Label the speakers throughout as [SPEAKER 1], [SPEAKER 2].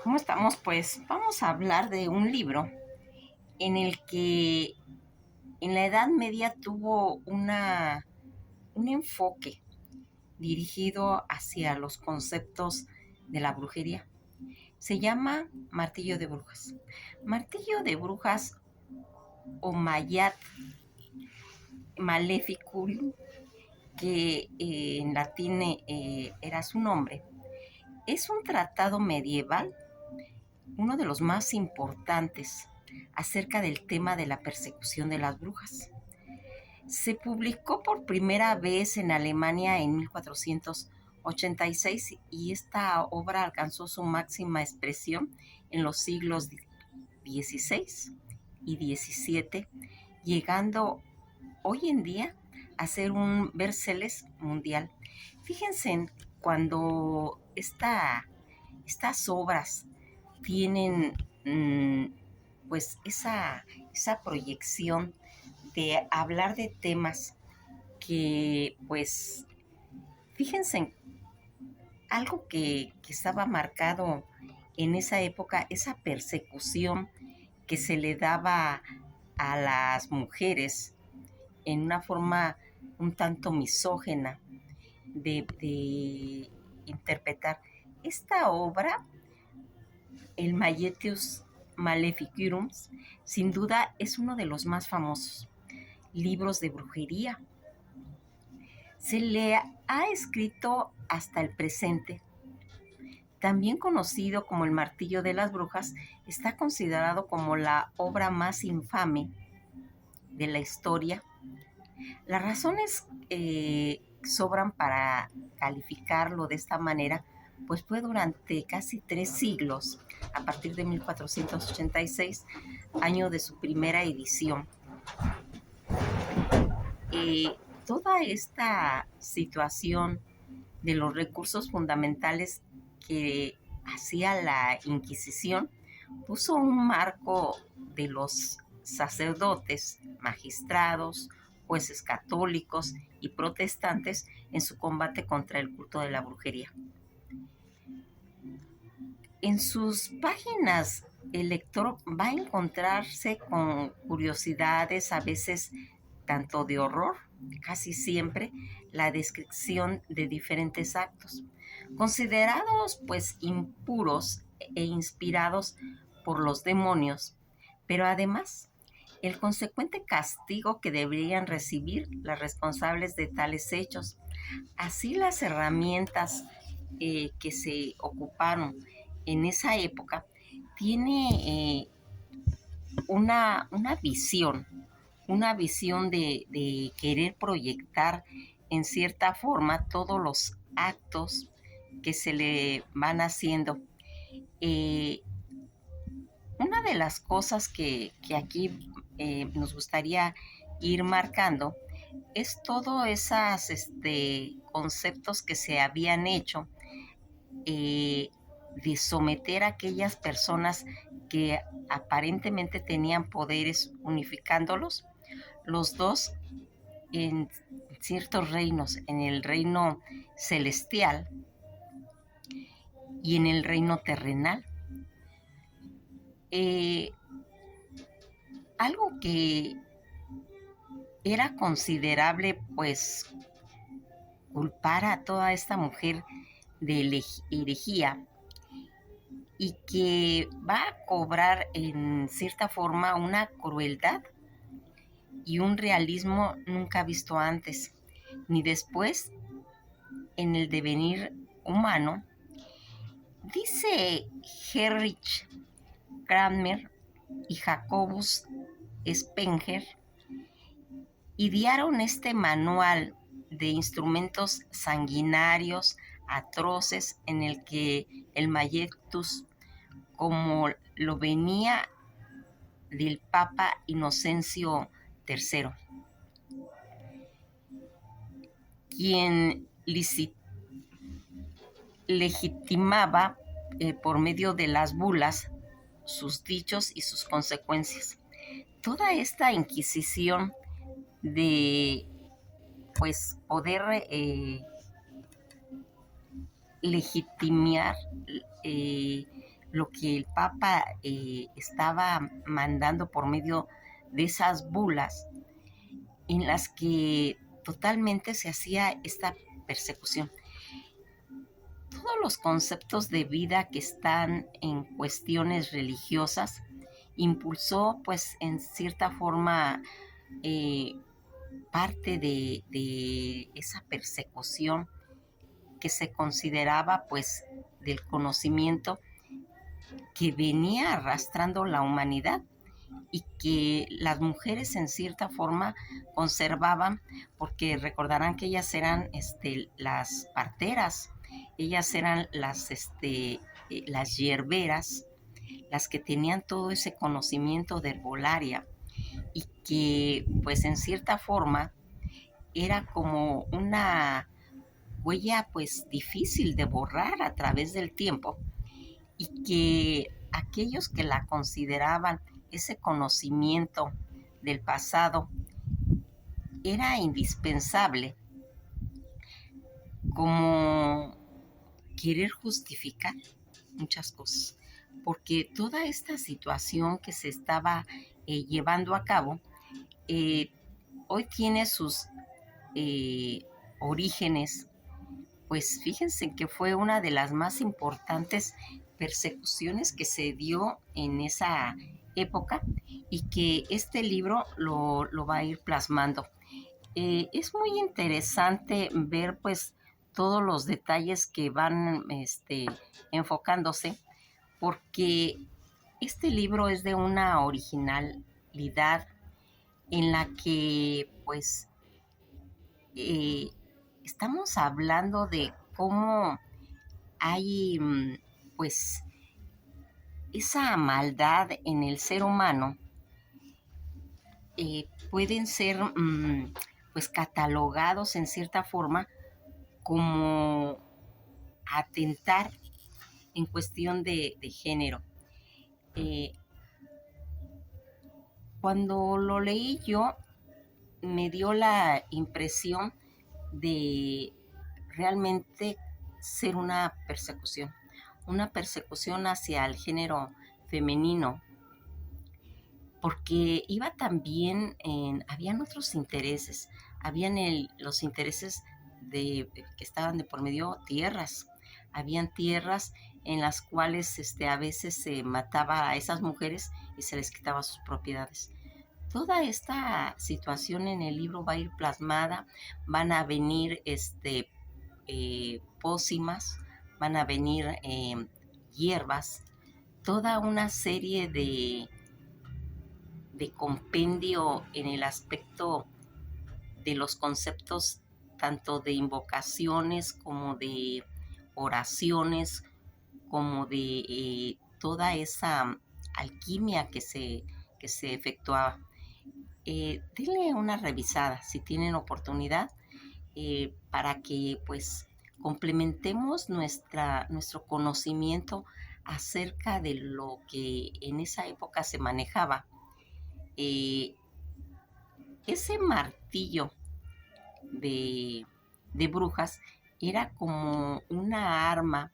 [SPEAKER 1] ¿Cómo estamos? Pues vamos a hablar de un libro en el que en la Edad Media tuvo un enfoque dirigido hacia los conceptos de la brujería. Se llama Martillo de Brujas. Martillo de Brujas o Mayat Maleficulum, que en latín era su nombre, es un tratado medieval, uno de los más importantes acerca del tema de la persecución de las brujas. Se publicó por primera vez en Alemania en 1486 y esta obra alcanzó su máxima expresión en los siglos XVI y XVII, llegando hoy en día a ser un bestseller mundial. Fíjense en cuando estas obras tienen pues esa proyección de hablar de temas que, pues, fíjense en algo que estaba marcado en esa época, esa persecución que se le daba a las mujeres en una forma un tanto misógena de interpretar. Esta obra, el Maietius Maleficarum, sin duda es uno de los más famosos libros de brujería. Se le ha escrito hasta el presente. También conocido como El Martillo de las Brujas, está considerado como la obra más infame de la historia. Las razones sobran para calificarlo de esta manera, pues fue durante casi 3 siglos, a partir de 1486, año de su primera edición. Eh, Toda esta situación de los recursos fundamentales que hacía la Inquisición puso un marco de los sacerdotes, magistrados, jueces católicos y protestantes en su combate contra el culto de la brujería. En sus páginas el lector va a encontrarse con curiosidades, a veces tanto de horror, casi siempre la descripción de diferentes actos, considerados pues impuros e inspirados por los demonios, pero además el consecuente castigo que deberían recibir las responsables de tales hechos. Así las herramientas que se ocuparon en esa época tiene una visión de querer proyectar en cierta forma todos los actos que se le van haciendo. Eh, una de las cosas que aquí nos gustaría ir marcando es todos esos conceptos que se habían hecho eh, de someter a aquellas personas que aparentemente tenían poderes, unificándolos, los dos en ciertos reinos, en el reino celestial y en el reino terrenal. Eh, Algo que era considerable, pues, culpar a toda esta mujer de herejía y que va a cobrar en cierta forma una crueldad y un realismo nunca visto antes ni después en el devenir humano. Dice Heinrich Kramer y Jacobus Spenger idearon este manual de instrumentos sanguinarios, atroces, en el que el Maiectus, como lo venía del Papa Inocencio III, quien legitimaba por medio de las bulas sus dichos y sus consecuencias. Toda esta inquisición de pues poder legitimar, eh, lo que el Papa estaba mandando por medio de esas bulas en las que totalmente se hacía esta persecución. Todos los conceptos de vida que están en cuestiones religiosas impulsó pues en cierta forma eh, parte de esa persecución que se consideraba pues del conocimiento que venía arrastrando la humanidad y que las mujeres en cierta forma conservaban, porque recordarán que ellas eran las parteras, ellas eran las hierberas, las que tenían todo ese conocimiento de herbolaria y que pues en cierta forma era como una huella pues difícil de borrar a través del tiempo y que aquellos que la consideraban ese conocimiento del pasado era indispensable como querer justificar muchas cosas, porque toda esta situación que se estaba llevando a cabo eh, hoy tiene sus eh, orígenes. Pues fíjense que fue una de las más importantes persecuciones que se dio en esa época y que este libro lo va a ir plasmando. Es muy interesante ver pues todos los detalles que van enfocándose porque este libro es de una originalidad en la que pues eh, estamos hablando de cómo hay pues esa maldad en el ser humano. Pueden ser pues catalogados en cierta forma como atentar en cuestión de género. Eh, Cuando lo leí yo me dio la impresión de realmente ser una persecución hacia el género femenino, porque iba también habían otros intereses, habían los intereses que estaban de por medio tierras, habían tierras en las cuales a veces se mataba a esas mujeres y se les quitaba sus propiedades. Toda esta situación en el libro va a ir plasmada, van a venir pócimas, van a venir hierbas, toda una serie de compendio en el aspecto de los conceptos tanto de invocaciones como de oraciones, como de toda esa alquimia que se efectuaba. Denle una revisada si tienen oportunidad para que pues complementemos nuestro conocimiento acerca de lo que en esa época se manejaba. Eh, Ese martillo de, de brujas era como una arma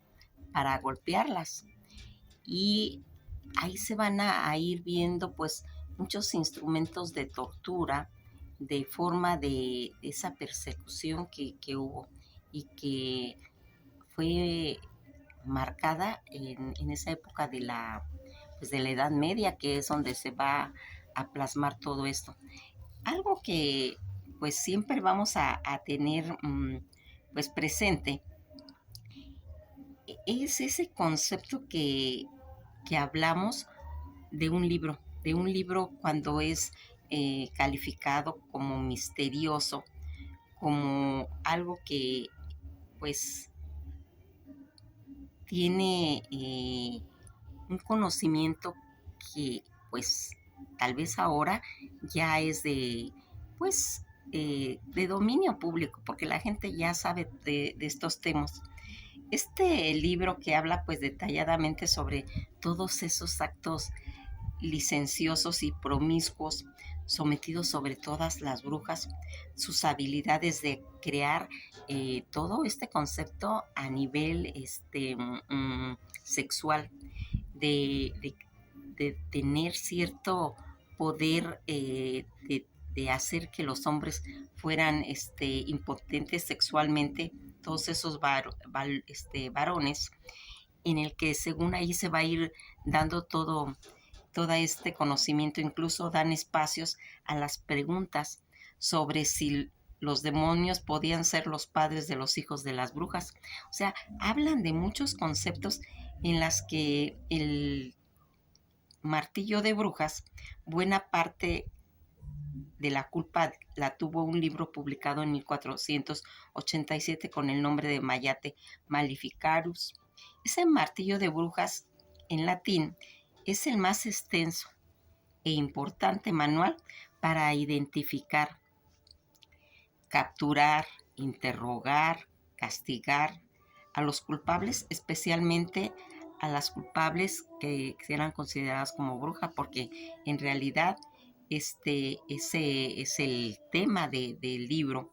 [SPEAKER 1] para golpearlas y ahí se van a ir viendo pues muchos instrumentos de tortura de forma de esa persecución que hubo y que fue marcada en esa época pues de la Edad Media, que es donde se va a plasmar todo esto. Algo que pues siempre vamos a tener pues presente es ese concepto que hablamos de un libro cuando es calificado como misterioso, como algo que pues tiene un conocimiento que pues tal vez ahora ya es pues de dominio público, porque la gente ya sabe de estos temas. Este libro que habla pues detalladamente sobre todos esos actos licenciosos y promiscuos sometidos sobre todas las brujas, sus habilidades de crear todo este concepto a nivel sexual. de, de- de tener cierto poder de hacer que los hombres fueran impotentes sexualmente, todos esos varones, en el que según ahí se va a ir dando todo este conocimiento, incluso dan espacios a las preguntas sobre si los demonios podían ser los padres de los hijos de las brujas. O sea, hablan de muchos conceptos en las que el martillo de brujas, buena parte de la culpa la tuvo un libro publicado en 1487 con el nombre de Mayate Maleficarus. Ese martillo de brujas en latín es el más extenso e importante manual para identificar, capturar, interrogar, castigar a los culpables, especialmente a las culpables que eran consideradas como brujas, porque en realidad ese es el tema del libro.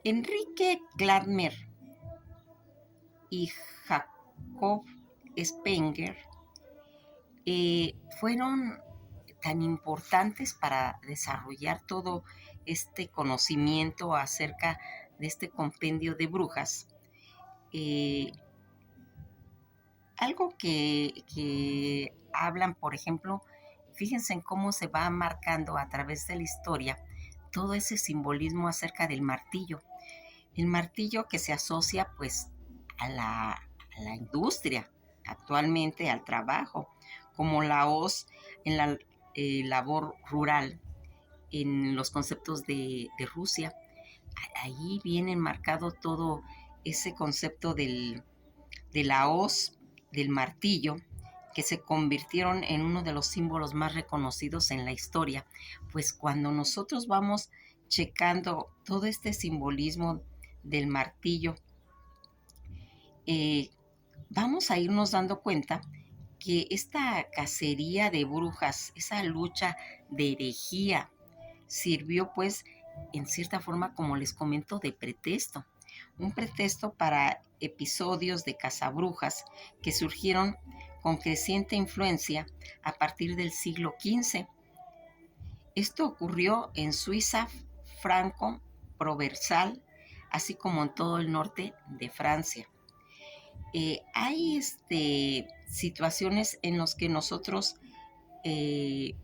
[SPEAKER 1] Enrique Gladmer y Jacob Spenger fueron tan importantes para desarrollar todo este conocimiento acerca de este compendio de brujas. Eh, Algo que hablan, por ejemplo, fíjense en cómo se va marcando a través de la historia todo ese simbolismo acerca del martillo. El martillo que se asocia pues a la industria, actualmente al trabajo, como la hoz en la labor rural, en los conceptos de Rusia. Ahí viene marcado todo ese concepto de la hoz, del martillo, que se convirtieron en uno de los símbolos más reconocidos en la historia. Pues cuando nosotros vamos checando todo este simbolismo del martillo, eh, vamos a irnos dando cuenta que esta cacería de brujas, esa lucha de herejía, sirvió pues en cierta forma, como les comento, de pretexto. Un pretexto para episodios de cazabrujas que surgieron con creciente influencia a partir del siglo XV. Esto ocurrió en Suiza franco-provençal, así como en todo el norte de Francia. Hay situaciones en las que nosotros eh,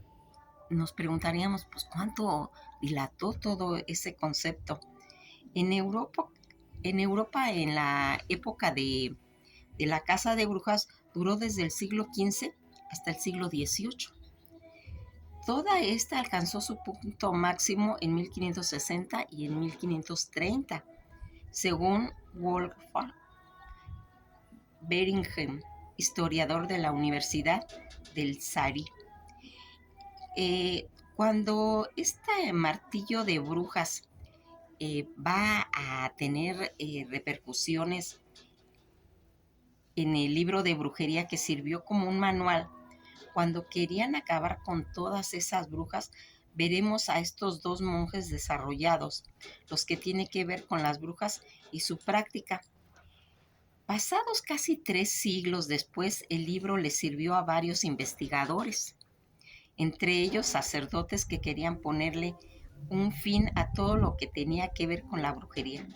[SPEAKER 1] nos preguntaríamos, pues, ¿cuánto dilató todo ese concepto? En Europa, en la época de la caza de brujas, duró desde el siglo XV hasta el siglo XVIII. Toda esta alcanzó su punto máximo en 1560 y en 1530, según Wolfgang Beringen, historiador de la Universidad del Sari. Cuando este martillo de brujas va a tener repercusiones en el libro de brujería que sirvió como un manual, cuando querían acabar con todas esas brujas, veremos a estos dos monjes desarrollados, los que tienen que ver con las brujas y su práctica. Pasados casi 3 siglos después, el libro le sirvió a varios investigadores, entre ellos sacerdotes que querían ponerle un fin a todo lo que tenía que ver con la brujería.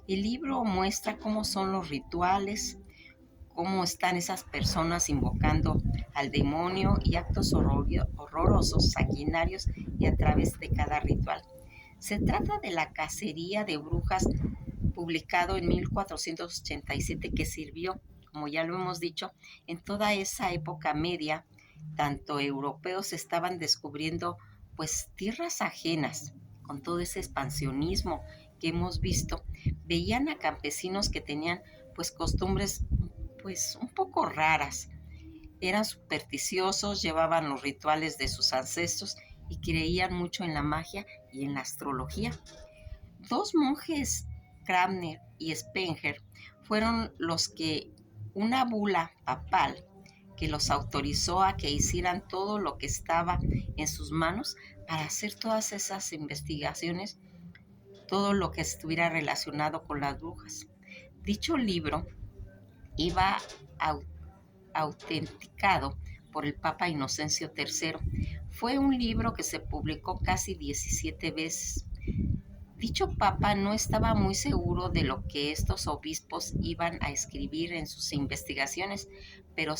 [SPEAKER 1] El libro muestra cómo son los rituales, cómo están esas personas invocando al demonio y actos horrorosos, sanguinarios y a través de cada ritual. Se trata de la cacería de brujas publicado en 1487 que sirvió, como ya lo hemos dicho, en toda esa época media. Tanto europeos estaban descubriendo pues tierras ajenas con todo ese expansionismo que hemos visto, veían a campesinos que tenían pues costumbres pues un poco raras, eran supersticiosos, llevaban los rituales de sus ancestros y creían mucho en la magia y en la astrología. Dos monjes, Cranmer y Spenger, fueron los que una bula papal que los autorizó a que hicieran todo lo que estaba en sus manos para hacer todas esas investigaciones, todo lo que estuviera relacionado con las brujas. Dicho libro iba au- autenticado por el Papa Inocencio III. Fue un libro que se publicó casi 17 veces. Dicho papa no estaba muy seguro de lo que estos obispos iban a escribir en sus investigaciones, pero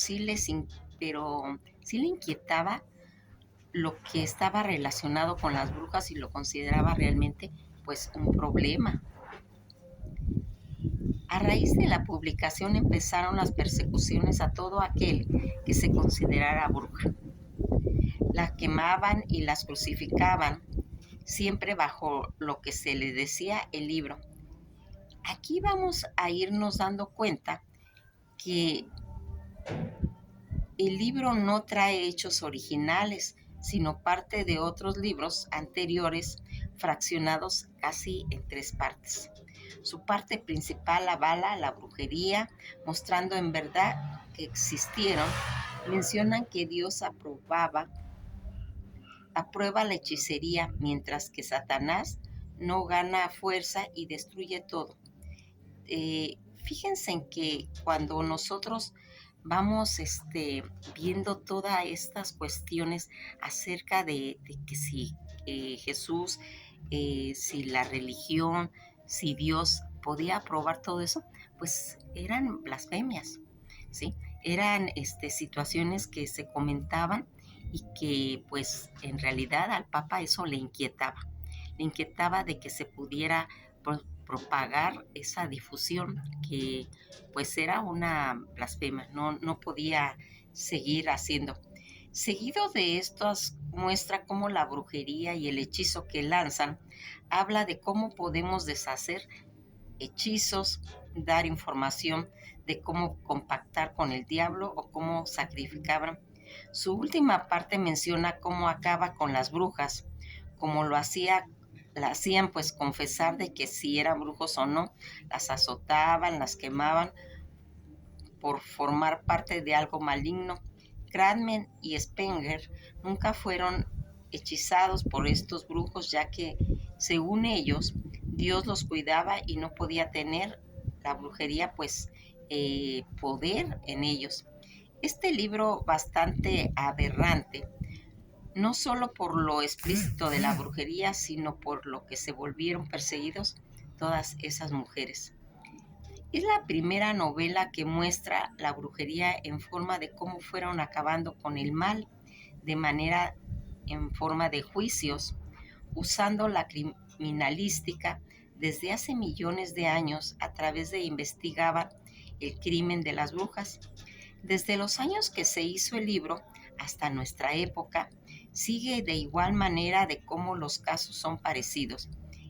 [SPEAKER 1] pero sí le inquietaba lo que estaba relacionado con las brujas y lo consideraba realmente pues un problema. A raíz de la publicación empezaron las persecuciones a todo aquel que se considerara bruja. Las quemaban y las crucificaban, siempre bajo lo que se le decía el libro. Aquí vamos a irnos dando cuenta que el libro no trae hechos originales, sino parte de otros libros anteriores fraccionados casi en tres partes. Su parte principal avala la brujería, mostrando en verdad que existieron. Mencionan que Dios aprueba la hechicería, mientras que Satanás no gana fuerza y destruye todo. Fíjense en que cuando nosotros vamos viendo todas estas cuestiones acerca de que si Jesús, si la religión, si Dios podía aprobar todo eso, pues eran blasfemias, ¿sí? Eran situaciones que se comentaban y que pues en realidad al Papa eso le inquietaba de que se pudiera propagar esa difusión que pues era una blasfema, no podía seguir haciendo. Seguido de estas muestra cómo la brujería y el hechizo que lanzan habla de cómo podemos deshacer hechizos, dar información de cómo compactar con el diablo o cómo sacrificaban. Su última parte menciona cómo acaba con las brujas, como la hacían pues confesar de que si eran brujos o no, las azotaban, las quemaban por formar parte de algo maligno. Cranmer y Spenger nunca fueron hechizados por estos brujos, ya que, según ellos, Dios los cuidaba y no podía tener la brujería, pues, poder en ellos. Este libro bastante aberrante, no solo por lo explícito de la brujería, sino por lo que se volvieron perseguidos todas esas mujeres. Es la primera novela que muestra la brujería en forma de cómo fueron acabando con el mal, de manera en forma de juicios, usando la criminalística desde hace millones de años a través de investigar el crimen de las brujas. Desde los años que se hizo el libro hasta nuestra época, sigue de igual manera de cómo los casos son parecidos.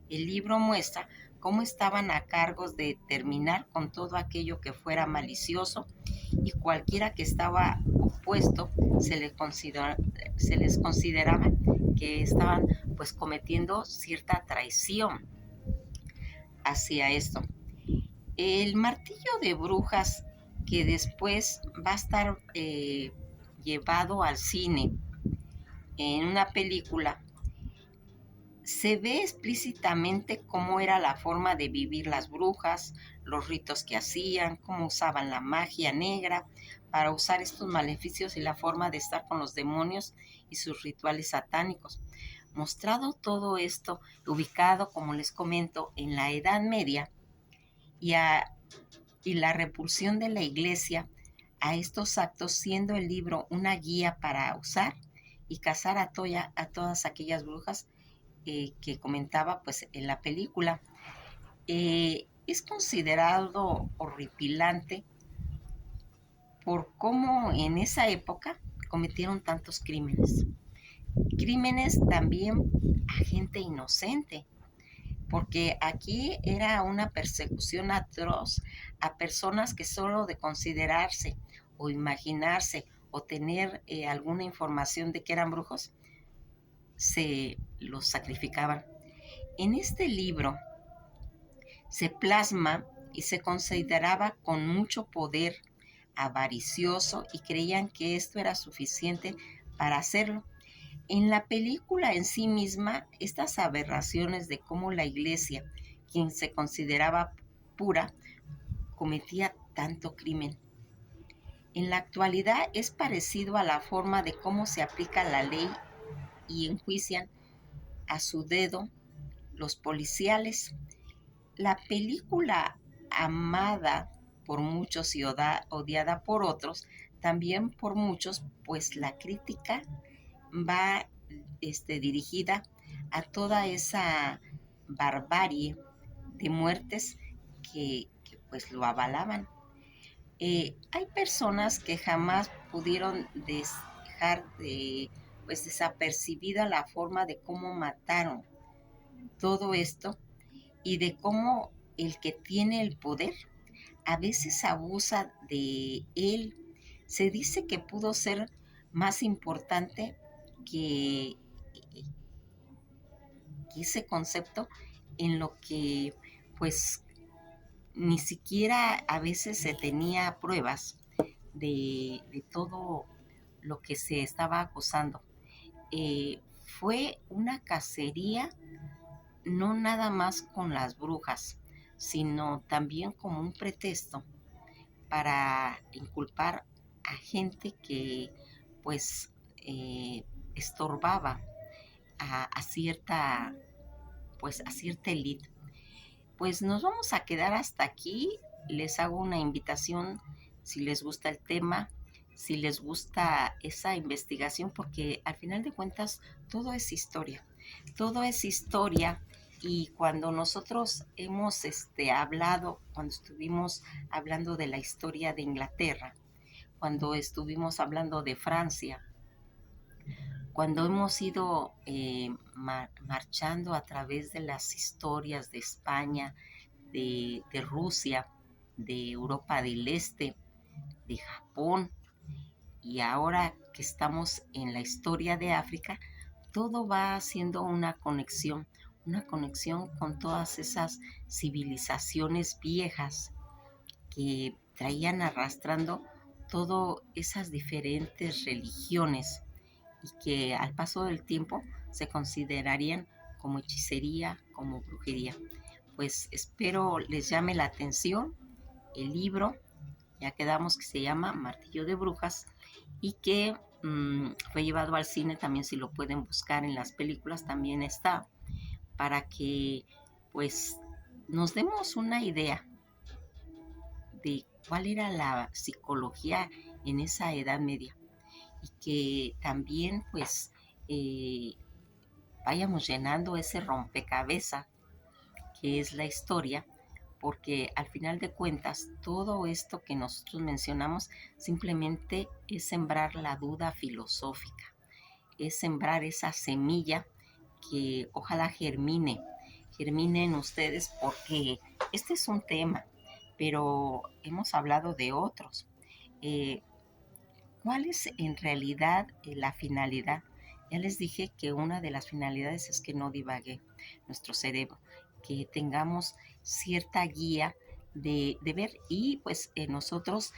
[SPEAKER 1] El libro muestra cómo estaban a cargo de terminar con todo aquello que fuera malicioso y cualquiera que estaba opuesto se les consideraba que estaban pues cometiendo cierta traición hacia esto. El martillo de brujas que después va a estar llevado al cine en una película, se ve explícitamente cómo era la forma de vivir las brujas, los ritos que hacían, cómo usaban la magia negra para usar estos maleficios y la forma de estar con los demonios y sus rituales satánicos. Mostrado todo esto, ubicado, como les comento, en la Edad Media y, y la repulsión de la Iglesia a estos actos, siendo el libro una guía para usar y cazar a todas aquellas brujas que comentaba pues en la película. Es considerado horripilante por cómo en esa época cometieron tantos crímenes. Crímenes también a gente inocente, porque aquí era una persecución atroz a personas que solo de considerarse o imaginarse o tener alguna información de que eran brujos, se los sacrificaban. En este libro se plasma y se consideraba con mucho poder, avaricioso, y creían que esto era suficiente para hacerlo. En la película en sí misma, estas aberraciones de cómo la Iglesia, quien se consideraba pura, cometía tanto crimen. En la actualidad es parecido a la forma de cómo se aplica la ley y enjuician a su dedo los policiales. La película, amada por muchos y odiada por otros, también por muchos, pues la crítica va dirigida a toda esa barbarie de muertes pues lo avalaban. Hay personas que jamás pudieron dejar de pues desapercibida la forma de cómo mataron todo esto y de cómo el que tiene el poder a veces abusa de él. Se dice que pudo ser más importante que ese concepto en lo que pues ni siquiera a veces se tenía pruebas de todo lo que se estaba acusando. Fue una cacería no nada más con las brujas, sino también como un pretexto para inculpar a gente que pues estorbaba a cierta pues a cierta élite. Pues nos vamos a quedar hasta aquí. Les hago una invitación si les gusta el tema, si les gusta esa investigación, porque al final de cuentas todo es historia. Todo es historia y cuando nosotros hemos hablado, cuando estuvimos hablando de la historia de Inglaterra, cuando estuvimos hablando de Francia, cuando hemos ido marchando a través de las historias de España, de Rusia, de Europa del Este, de Japón, y ahora que estamos en la historia de África, todo va haciendo una conexión con todas esas civilizaciones viejas que traían arrastrando todas esas diferentes religiones y que al paso del tiempo se considerarían como hechicería, como brujería. Pues espero les llame la atención el libro, ya quedamos que se llama Martillo de Brujas y que fue llevado al cine, también si lo pueden buscar en las películas también está, para que pues nos demos una idea de cuál era la psicología en esa Edad Media y que también pues eh, vayamos llenando ese rompecabezas que es la historia, porque al final de cuentas todo esto que nosotros mencionamos simplemente es sembrar la duda filosófica, es sembrar esa semilla que ojalá germine en ustedes, porque este es un tema, pero hemos hablado de otros. Eh, ¿Cuál es en realidad la finalidad? Ya les dije que una de las finalidades es que no divague nuestro cerebro, que tengamos cierta guía de ver y pues nosotros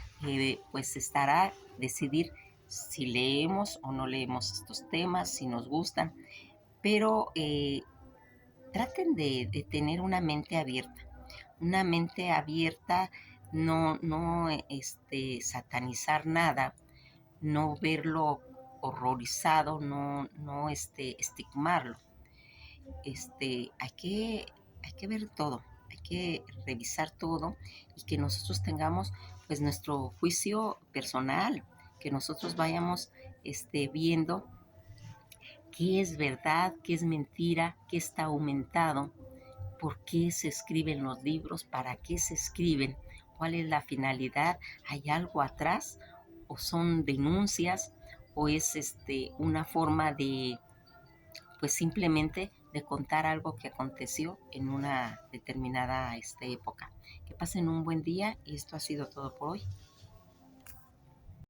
[SPEAKER 1] pues estará decidir si leemos o no leemos estos temas, si nos gustan, pero traten de tener una mente abierta, no satanizar nada, no verlo horrorizado, no estigmarlo. Hay que ver todo, hay que revisar todo y que nosotros tengamos pues nuestro juicio personal, que nosotros vayamos viendo qué es verdad, qué es mentira, qué está aumentado, por qué se escriben los libros, para qué se escriben, cuál es la finalidad, hay algo atrás o son denuncias o es una forma de pues simplemente de contar algo que aconteció en una determinada época. Que pasen un buen día y esto ha sido todo por hoy.